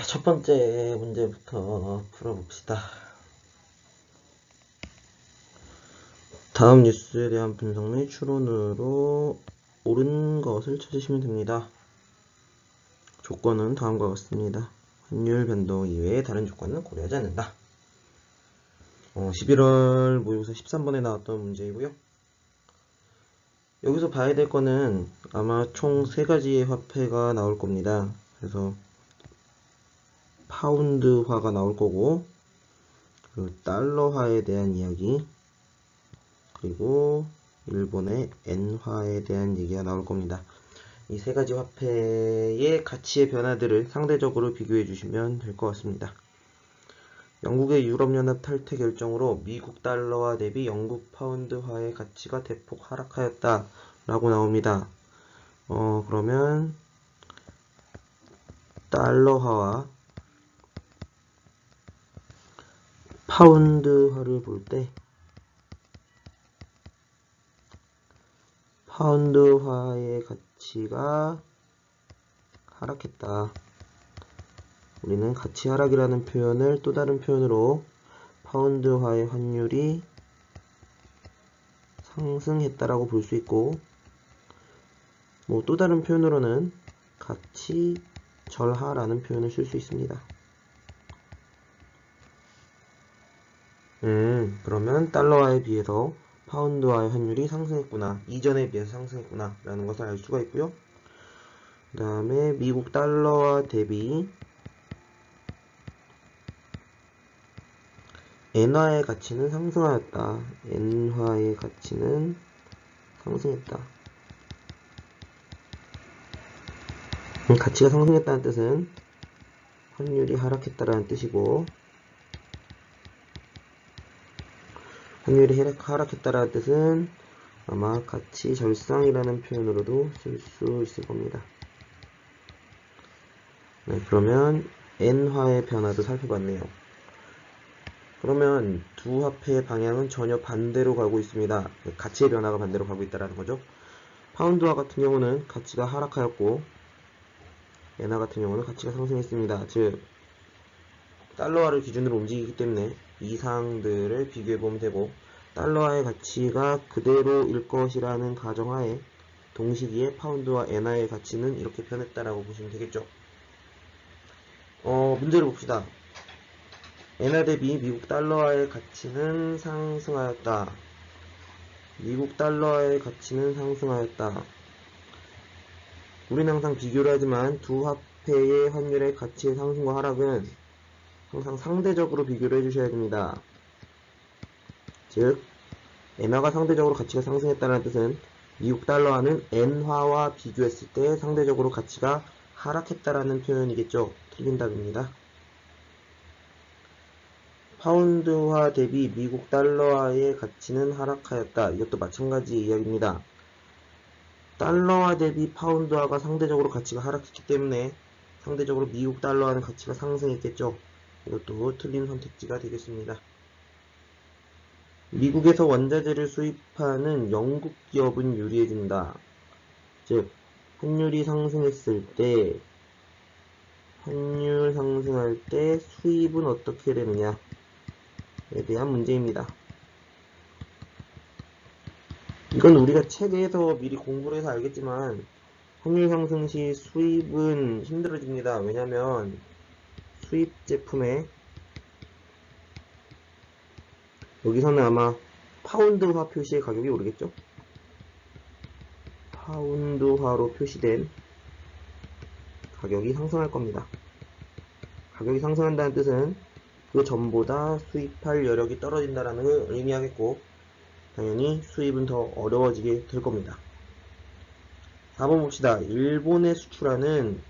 첫 번째 문제부터 풀어봅시다. 다음 뉴스에 대한 분석 및 추론으로 옳은 것을 찾으시면 됩니다. 조건은 다음과 같습니다. 환율 변동 이외에 다른 조건은 고려하지 않는다. 11월 모의고사 13번에 나왔던 문제이고요. 여기서 봐야 될 거는 아마 총 3가지의 화폐가 나올 겁니다. 그래서 파운드화가 나올 거고, 그 달러화에 대한 이야기, 그리고 일본의 엔화에 대한 얘기가 나올 겁니다. 이 3가지 화폐의 가치의 변화들을 상대적으로 비교해 주시면 될 것 같습니다. 영국의 유럽연합 탈퇴 결정으로 미국 달러화 대비 영국 파운드화의 가치가 대폭 하락하였다 라고 나옵니다. 그러면 달러화와 파운드화를 볼 때 파운드화의 가치가 하락했다. 우리는 가치 하락이라는 표현을 또 다른 표현으로 파운드화의 환율이 상승했다라고 볼 수 있고, 또 다른 표현으로는 가치 절하라는 표현을 쓸 수 있습니다. 그러면 달러화에 비해서 파운드화의 환율이 상승했구나, 이전에 비해서 상승했구나 라는 것을 알 수가 있고요. 그 다음에 미국 달러화 대비 엔화의 가치는 상승하였다. 엔화의 가치는 상승했다. 가치가 상승했다는 뜻은 환율이 하락했다라는 뜻이고, 환율이 하락했다라는 뜻은 아마 가치 절상이라는 표현으로도 쓸 수 있을 겁니다. 네, 그러면 엔화의 변화도 살펴봤네요. 그러면 두 화폐의 방향은 전혀 반대로 가고 있습니다. 가치의 변화가 반대로 가고 있다는 거죠. 파운드화 같은 경우는 가치가 하락하였고, 엔화 같은 경우는 가치가 상승했습니다. 즉, 달러화를 기준으로 움직이기 때문에 이 사항들을 비교해보면 되고, 달러화의 가치가 그대로일 것이라는 가정하에 동시기에 파운드와 엔화의 가치는 이렇게 변했다라고 보시면 되겠죠. 문제를 봅시다. 엔화 대비 미국 달러화의 가치는 상승하였다. 미국 달러화의 가치는 상승하였다. 우리는 항상 비교를 하지만 두 화폐의 환율의 가치의 상승과 하락은 항상 상대적으로 비교를 해주셔야 됩니다. 즉, 엔화가 상대적으로 가치가 상승했다는 뜻은 미국 달러화는 엔화와 비교했을 때 상대적으로 가치가 하락했다라는 표현이겠죠. 틀린 답입니다. 파운드화 대비 미국 달러화의 가치는 하락하였다. 이것도 마찬가지 이야기입니다. 달러화 대비 파운드화가 상대적으로 가치가 하락했기 때문에 상대적으로 미국 달러화는 가치가 상승했겠죠. 이것도 틀린 선택지가 되겠습니다. 미국에서 원자재를 수입하는 영국 기업은 유리해진다. 즉, 환율이 상승했을 때, 환율 상승할 때 수입은 어떻게 되느냐에 대한 문제입니다. 이건 우리가 책에서 미리 공부를 해서 알겠지만 환율 상승 시 수입은 힘들어집니다. 왜냐면 수입 제품에 여기서는 아마 파운드화 표시의 가격이 오르겠죠? 파운드화로 표시된 가격이 상승할 겁니다. 가격이 상승한다는 뜻은 그 전보다 수입할 여력이 떨어진다는 걸 의미하겠고, 당연히 수입은 더 어려워지게 될 겁니다. 4번 봅시다. 일본에 수출하는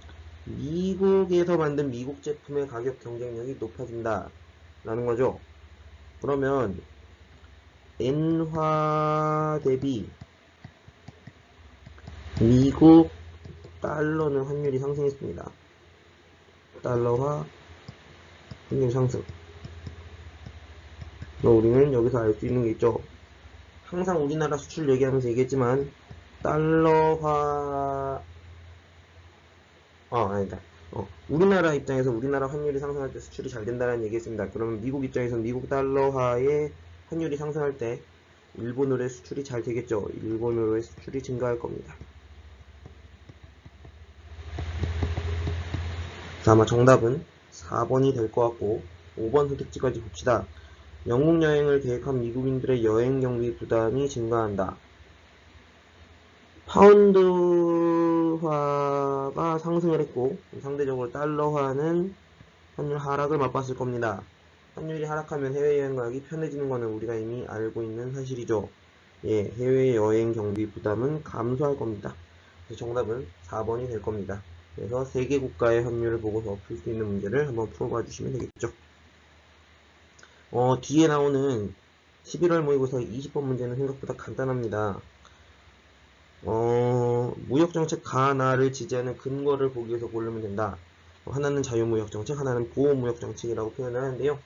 미국에서 만든 미국 제품의 가격 경쟁력이 높아진다 라는 거죠. 그러면 엔화 대비 미국 달러는 환율이 상승했습니다. 달러화 환율 상승. 우리는 여기서 알 수 있는 게 있죠. 항상 우리나라 수출 얘기하면서 얘기했지만 달러화 아니다. 우리나라 입장에서 우리나라 환율이 상승할 때 수출이 잘 된다는 얘기했습니다. 그러면 미국 입장에서는 미국 달러화의 환율이 상승할 때 일본으로의 수출이 잘 되겠죠. 일본으로의 수출이 증가할 겁니다. 그래서 아마 정답은 4번이 될 것 같고 5번 선택지까지 봅시다. 영국 여행을 계획한 미국인들의 여행 경비 부담이 증가한다. 파운드화가 상승을 했고 상대적으로 달러화는 환율 하락을 맛봤을 겁니다. 환율이 하락하면 해외여행 가기 편해지는 것은 우리가 이미 알고 있는 사실이죠. 예, 해외여행 경비 부담은 감소할 겁니다. 그래서 정답은 4번이 될 겁니다. 그래서 3개 국가의 환율을 보고서 풀 수 있는 문제를 한번 풀어봐 주시면 되겠죠. 뒤에 나오는 11월 모의고사 20번 문제는 생각보다 간단합니다. 무역정책 가나를 지지하는 근거를 보기 위해서 고르면 된다. 하나는 자유무역정책, 하나는 보호무역정책이라고 표현을 하는데요.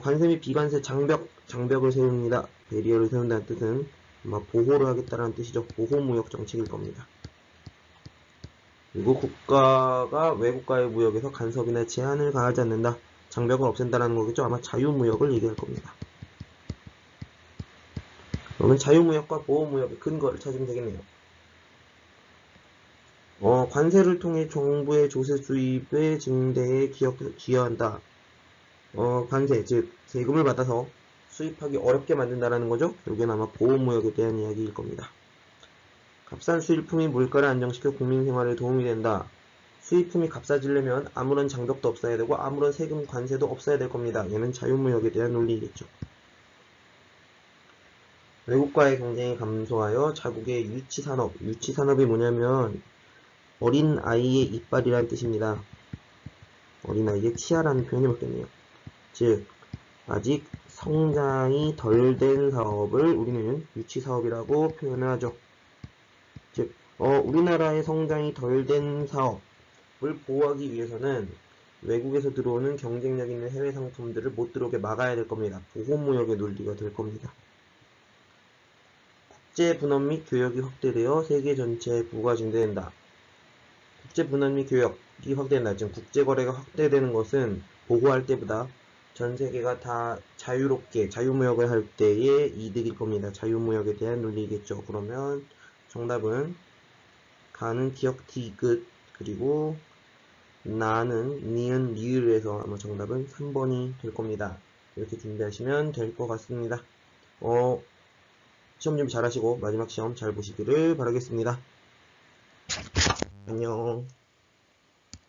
관세 및 비관세 장벽을 세웁니다. 배리어를 세운다는 뜻은 아마 보호를 하겠다는 뜻이죠. 보호무역정책일 겁니다. 그리고 국가가 외국과의 무역에서 간섭이나 제한을 가하지 않는다. 장벽을 없앤다는 거겠죠. 아마 자유무역을 얘기할 겁니다. 그러면 자유무역과 보호무역의 근거를 찾으면 되겠네요. 관세를 통해 정부의 조세 수입의 증대에 기여한다. 관세, 즉 세금을 받아서 수입하기 어렵게 만든다라는 거죠. 여기는 아마 보호무역에 대한 이야기일 겁니다. 값싼 수입품이 물가를 안정시켜 국민 생활에 도움이 된다. 수입품이 값싸지려면 아무런 장벽도 없어야 되고 아무런 세금 관세도 없어야 될 겁니다. 얘는 자유무역에 대한 논리이겠죠. 외국과의 경쟁이 감소하여 자국의 유치산업, 유치산업이 뭐냐면 어린 아이의 이빨이라는 뜻입니다. 어린 아이의 치아라는 표현이 맞겠네요. 즉 아직 성장이 덜 된 사업을 우리는 유치사업이라고 표현을 하죠. 즉 우리나라의 성장이 덜 된 사업을 보호하기 위해서는 외국에서 들어오는 경쟁력 있는 해외 상품들을 못 들어오게 막아야 될 겁니다. 보호무역의 논리가 될 겁니다. 국제 분업 및 교역이 확대되어 세계 전체에 부가 증대된다. 국제 분업 및 교역이 확대된다. 즉 국제 거래가 확대되는 것은 보호할 때보다 전 세계가 다 자유롭게 자유무역을 할 때의 이득일 겁니다. 자유무역에 대한 논리겠죠. 그러면 정답은 가는 기역 디귿 그리고 나는 니은 리을에서 아마 정답은 3번이 될 겁니다. 이렇게 준비하시면 될 것 같습니다. 시험 준비 잘 하시고 마지막 시험 잘 보시기를 바라겠습니다. 안녕.